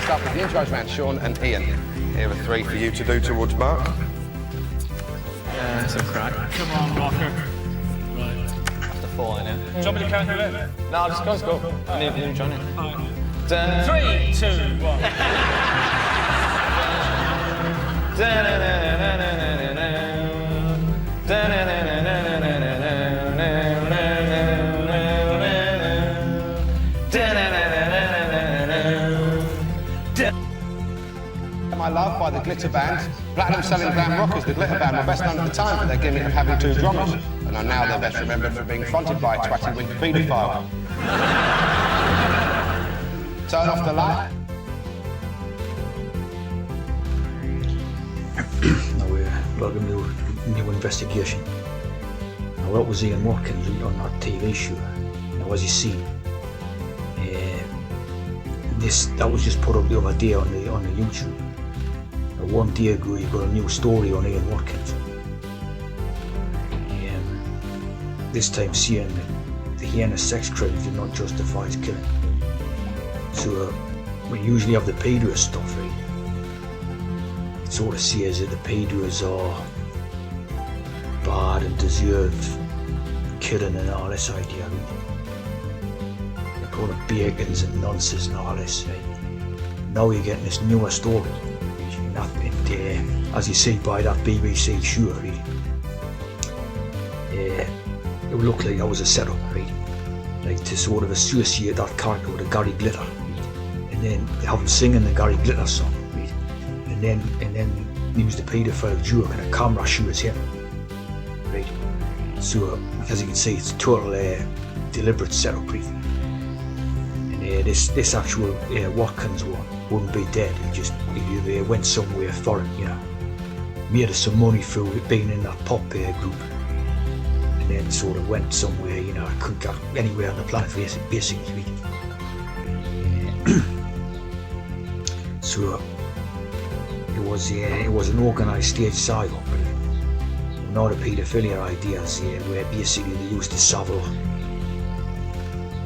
Next up is the intros man, Sean and Ian. Here are 3 for you to do towards Mark. That's a crack. Come on, Rocker. Right. Have to fall in it. Do you want me to count you in? No, just go. New Johnny. 3, 2, 1. My Love by the Glitter Band. Platinum selling glam rockers, the Glitter Band were best known at the time for their gimmick of having 2 drummers, and are now they're best remembered for being fronted by a twatty wink paedophile. Turn off the light. Now we're like a new investigation. Now that was Ian Watkins on that TV show. Now as you see, that was just put up the other day on the YouTube. Now, 1 day ago you got a new story on Ian Watkins. This time saying that the heinous sex crimes did not justify his killing. So we usually have the pedos stuff, right? It sort of says that the pedos are bad and deserve killing and all this idea, right? They call it bacons and nonsense and all this, right? Now you're getting this newer story, and as you see by that BBC show, right? It would look like that was a setup, right? Like to sort of associate that character with a Gary Glitter, right? And then they have him singing the Gary Glitter song, right? And then use the paedophile joke and a camera shows him, right? So as you can see, it's a total deliberate setup, right? And this actual Watkins one wouldn't be dead. He went somewhere foreign, you know, made us some money through being in that pop group. And then sort of went somewhere, you know, couldn't get anywhere on the planet basically. So it was an organised stage psyop, not a paedophilia ideas where basically they used the Savile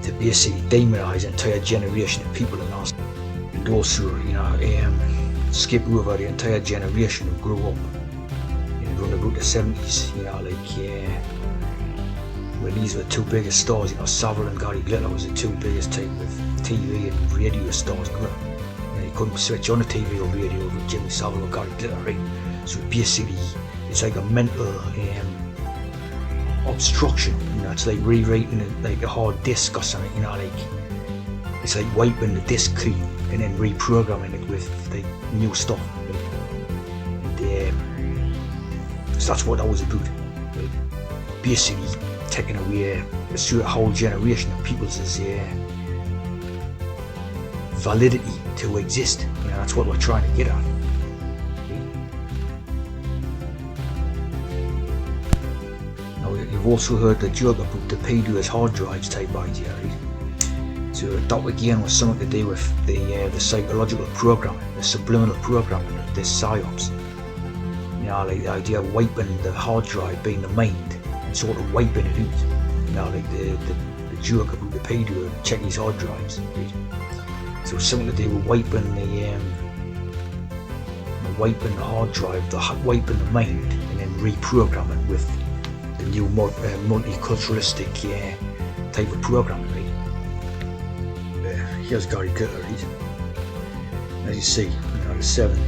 to basically demonise an entire generation of people and also, you know, skip over the entire generation who grew up around about the 70s, you know, like when these were the 2 biggest stars, you know, Savile and Gary Glitter was the 2 biggest type of TV and radio stars growing up. You know, you couldn't switch on the TV or radio with Jimmy Savile or Gary Glitter, right? So basically, it's like a mental obstruction, you know, it's like rewriting it like a hard disk or something, you know, like it's like wiping the disk clean and then reprogramming it with like new stuff, right? And so that's what that was about, right? Basically taking away a whole generation of people's validity to exist, you know, that's what we're trying to get at. You've also heard the joke about the pedos hard drives type idea, right? So that again was something to do with the psychological programming, the subliminal programming of this psyops. You know, like the idea of wiping the hard drive being the mind and sort of wiping it out. You know, like the joke about the pedo checking his hard drives, right? So it's something to do with wiping the hard drive, wiping the mind, and then reprogramming with the new multiculturalistic type of programming, right? Here's Gary Glitter, right? As you see, you know, the 7,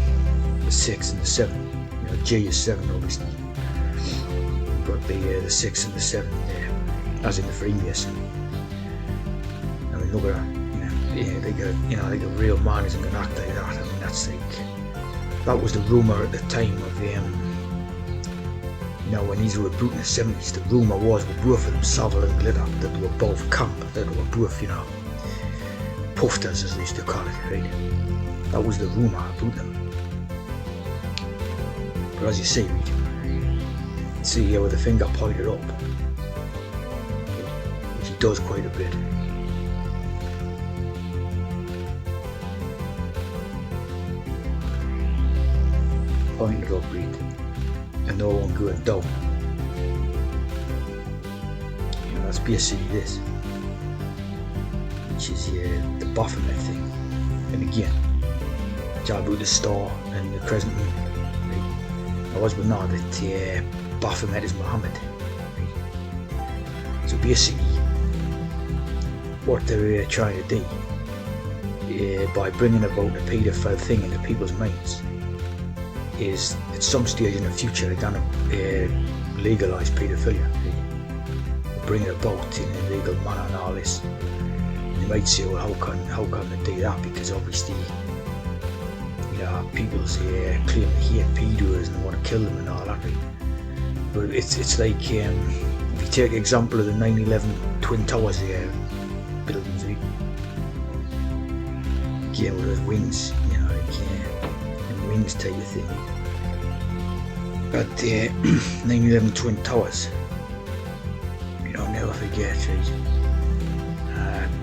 the 6 and the 7. You know, G is 7 obviously. You've got the 6 and the 7 there, as in the Freemason. I mean, look at that. They got real man isn't gonna act like that. I mean, that's like, that was the rumour at the time of you know, when these were about in the 70s, the rumour was with both of them, Savile and Glitter, that they were both camp, that they were both, you know, pufters as they used to call it, right? That was the rumour about them. But as you see, see here with the finger pointed up, which he does quite a bit. Pointed up, read. And no one going down. You know, that's basically this, which is the Baphomet thing. And again, job about the Star and the Crescent Moon. Right? I was but not that Baphomet is Muhammad. Right? So basically, what they're trying to do by bringing about the paedophile thing into people's minds is at some stage in the future they're going to legalise paedophilia. Right? Bring it about in a legal manner and all this. And you might say, well, how can they do that? Because obviously, people's claim to hate pedos and want to kill them and all that. Right? But it's like if you take the example of the 9/11 Twin Towers buildings, right? Yeah, with those wings, and wings type of thing. But 9/11 Twin Towers, I'll never forget, right?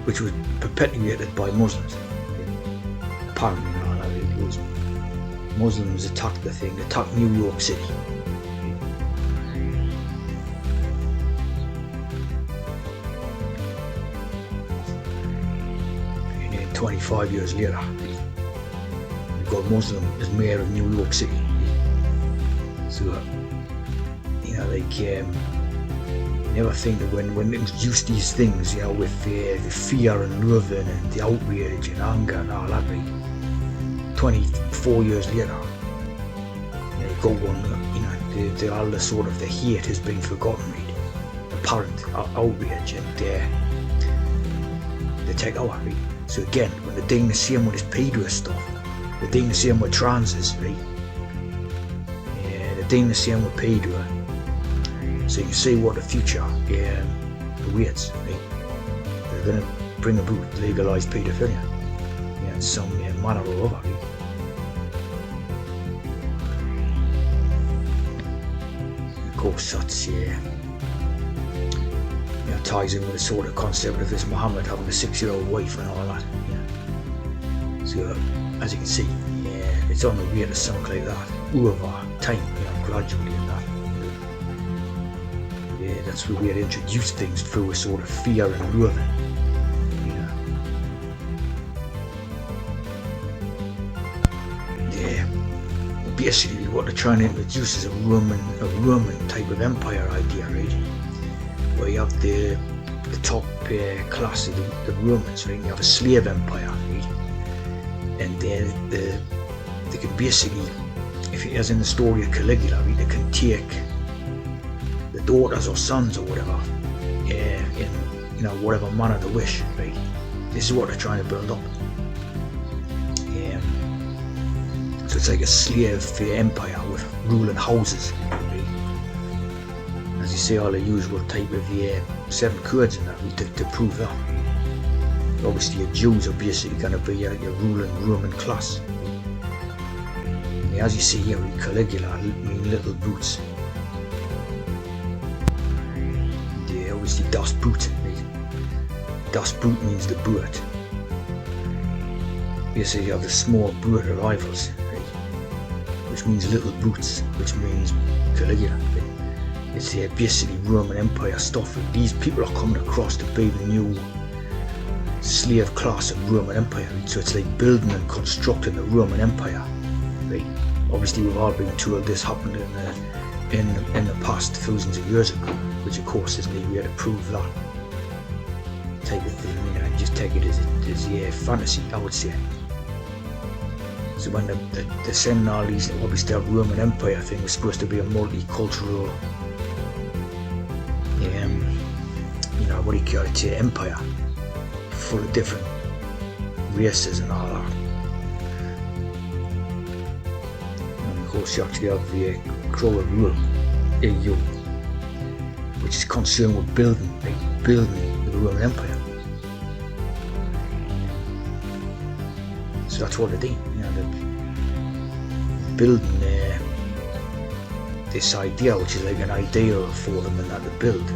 Which was perpetuated by Muslims. Apparently, it was Muslims attacked the thing, attacked New York City. 25 years later, you've got Muslim as mayor of New York City. So, never think that when they introduce these things, with the fear and loathing and the outrage and anger and all that, right? 24 years later, you got one, all the sort of the hate has been forgotten, right? Apparent outrage and they take over, right? So again, when they're doing the same with this pedo stuff, they're doing the same with transes, right? Yeah, they're doing the same with pedo. So you can see what the future awaits, right? They're going to bring about legalised paedophilia in some manner or other, right? Of course, that's ties in with the sort of concept of this Muhammad having a 6-year-old wife and all that. So as you can see, it's on the way to something like that over time, gradually and that. That's where we had introduced things through a sort of fear and loathing. Basically what they're trying to introduce is a Roman type of empire idea, right? Where you have the top class of the Romans, right? You have a slave empire, right? And they can basically, as in the story of Caligula, right? They can take the daughters or sons or whatever, in whatever manner they wish, right? This is what they're trying to build up. So it's like a slave empire with ruling houses, right? As you say, all the usual type of 7 codes in that to prove that. Obviously, your Jews are basically going to be your ruling Roman class. As you see here with Caligula, mean little boots. Obviously, Das Boot. Right? Das Boot means the boot. Basically, you have the small boot arrivals, right? Which means little boots, which means Caligula. Right? It's basically Roman Empire stuff. These people are coming across to be the new slave class of Roman Empire. Right? So it's like building and constructing the Roman Empire. Right? Obviously, we've all been told this happened in the past thousands of years ago, which of course isn't any way to prove that type of thing. And just take it as fantasy, I would say. So when they're sending all these, obviously that Roman Empire thing was supposed to be a multicultural, what do you call it, empire, full of different races and all that. And of course you actually have the Crow of Rule, EU, which is concerned with building the Roman Empire. So that's what they do. They're building this idea, which is like an ideal for them, and that they build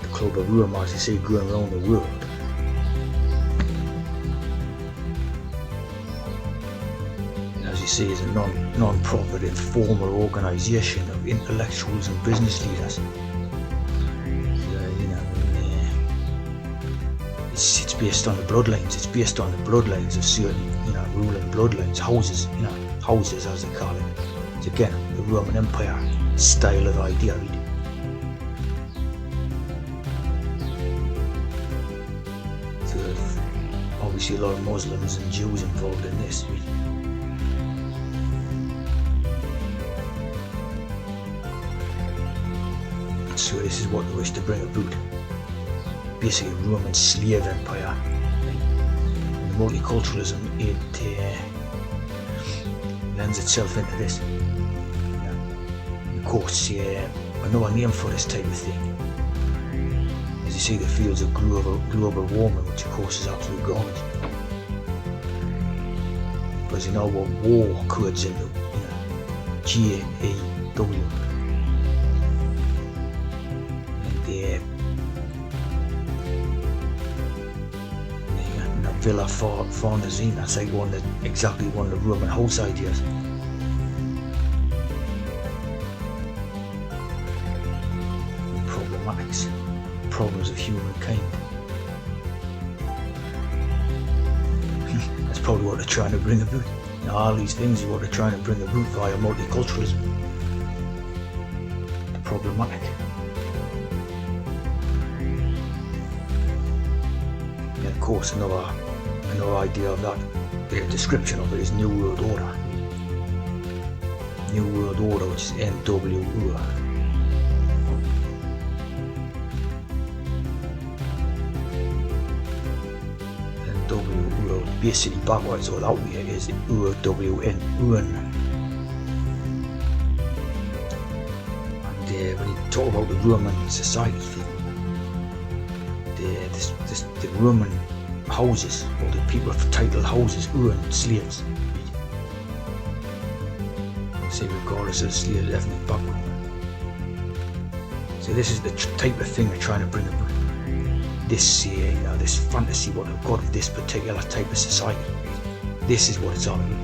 the Club of Rome, as you say, going around the world. And as you say, is a non-profit informal organisation of intellectuals and business leaders. it's based on the bloodlines. It's based on the bloodlines of certain, ruling bloodlines, houses, houses as they call it. It's again the Roman Empire style of idea. So there's obviously a lot of Muslims and Jews involved in this. So this is what they wish to bring about. Basically a Roman slave empire. And the multiculturalism, it lends itself into this. Of course, another name for this type of thing, as you see, the fields of global warming, which of course is absolute garbage. Because you know what war codes into, GAEW. Villa Farnezina, that's like exactly one of the Roman house ideas. Problematics, problems of humankind. That's probably what they're trying to bring about. All these things are what they're trying to bring about via multiculturalism. Problematic. And of course, another idea of that, the description of it is New World Order. New World Order, which is NWO. NWO, basically backwards all out here is UWN, UN. And when you talk about the Roman society thing, the Roman houses, or the people of titled houses, own slaves. Say regardless of the slave's ethnic background. So this is the type of thing they're trying to bring about. This, this fantasy what they've got of this particular type of society. This is what it's all about.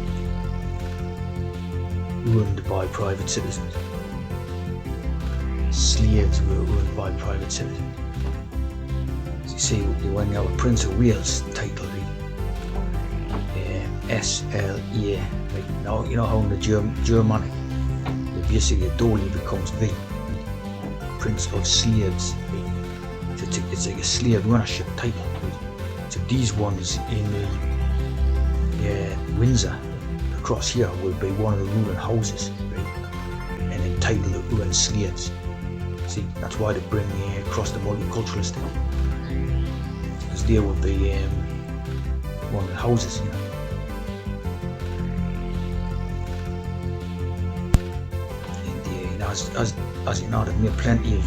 Owned by private citizens. Slaves were owned by private citizens. See, when you have a Prince of Wales title, SLE, like now, you know how in the Germanic, basically a Dolly becomes V, Prince of Slaves. It's like a slave ownership title. So these ones in the Windsor across here will be one of the ruling houses, and entitled to own slaves. See, that's why they bring across the multiculturalist thing. There would be one of the houses, And as you know, they've made plenty of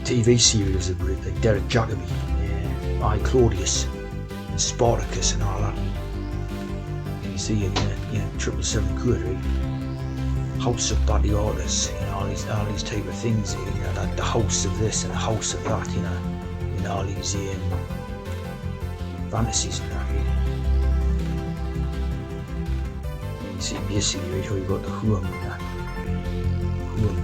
TV series about it, like Derek Jacobi, I Claudius, and Spartacus, and all that. And you see in 777 Code, right? House of Body Orders, all these type of things, that the house of this and the house of that, and all these fantasies and that. And you see basically right how you got the home and that. Home.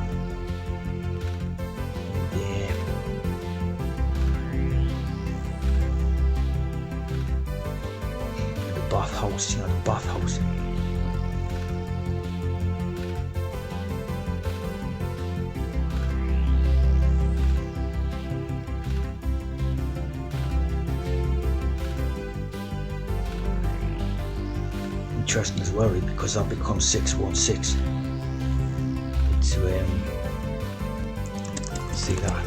And the bathhouse, the bathhouse. Interesting as well, because that becomes 616. It's see that.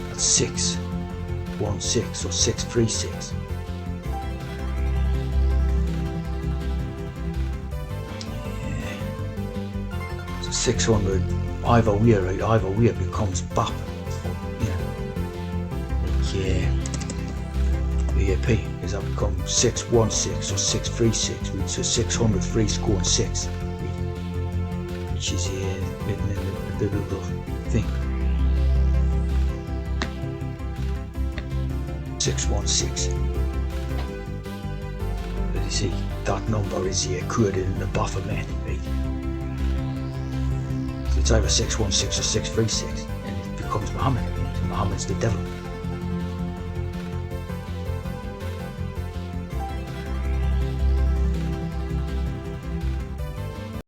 That's 616 or 636. So 600 either way, right? Either way it becomes BAP. BAP is that become 616 or 636, so 603 scoring 6, which is written in the biblical thing. 616. But you see, that number is coded in the Baphomet, right? So it's either 616 or 636, and it becomes Muhammad. So Muhammad's the devil.